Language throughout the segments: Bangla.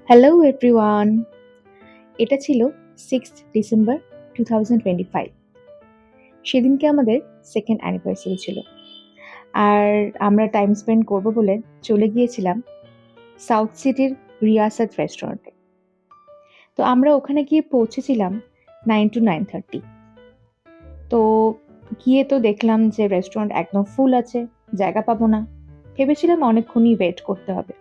হ্যালো এভরিওয়ান, এটা ছিল 6 ডিসেম্বর 2025। সেদিনকে আমাদের সেকেন্ড অ্যানিভার্সারি ছিল। আর আমরা টাইম স্পেন্ড করব বলে চলে গিয়েছিলাম সাউথ সিটির রিয়াসাত রেস্টুরেন্টে। তো আমরা ওখানে গিয়ে পৌঁছেছিলাম 9 to 9:30। তো গিয়ে তো দেখলাম যে রেস্টুরেন্ট একদম ফুল আছে, জায়গা পাবো না। ভেবেছিলাম অনেকক্ষণই ওয়েট করতে হবে।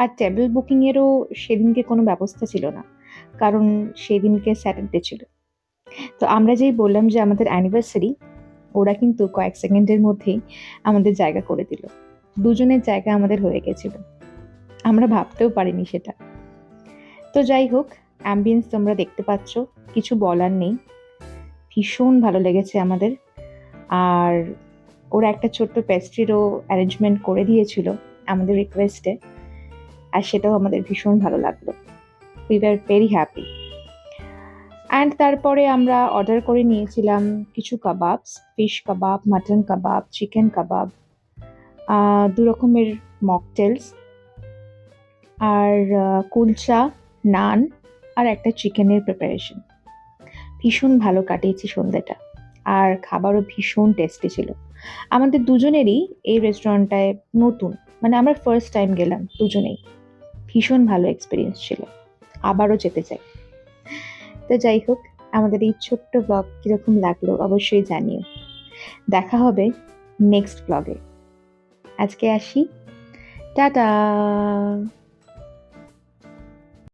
আর টেবিল বুকিংয়েরও সেদিনকে কোনো ব্যবস্থা ছিল না, কারণ সেদিনকে স্যাটারডে ছিল। তো আমরা যেই বললাম যে আমাদের অ্যানিভার্সারি, ওরা কিন্তু কয়েক সেকেন্ডের মধ্যেই আমাদের জায়গা করে দিল। দুজনের জায়গা আমাদের হয়ে গেছিল, আমরা ভাবতেও পারিনি সেটা। তো যাই হোক, অ্যাম্বিয়েন্স তোমরা দেখতে পাচ্ছ, কিছু বলার নেই। ভীষণ ভালো লেগেছে আমাদের। আর ওরা একটা ছোট্ট পেস্ট্রিরও অ্যারেঞ্জমেন্ট করে দিয়েছিল আমাদের রিকোয়েস্টে, আর সেটাও আমাদের ভীষণ ভালো লাগলো। We are very happy. And তারপরে আমরা অর্ডার করে নিয়েছিলাম কিছু কাবাবস, ফিশ কাবাব, মাটন কাবাব, চিকেন কাবাব, দু রকমের মকটেলস, আর কুলচা, নান, আর একটা চিকেনের প্রিপারেশন। ভীষণ ভালো কাটিয়েছি সন্ধ্যাটা, আর খাবারও ভীষণ টেস্টি ছিল। আমাদের দুজনেরই এই রেস্টুরেন্টটায় নতুন, মানে আমরা ফার্স্ট টাইম গেলাম দুজনেই। ভীষণ ভালো এক্সপিরিয়েন্স ছিল, আবারও যেতে চাই। তো যাই হোক, আমাদের এই ছোট্ট ব্লগ কিরকম লাগলো অবশ্যই জানিও। দেখা হবে নেক্সট ব্লগে। আজকে আসি, টাটা।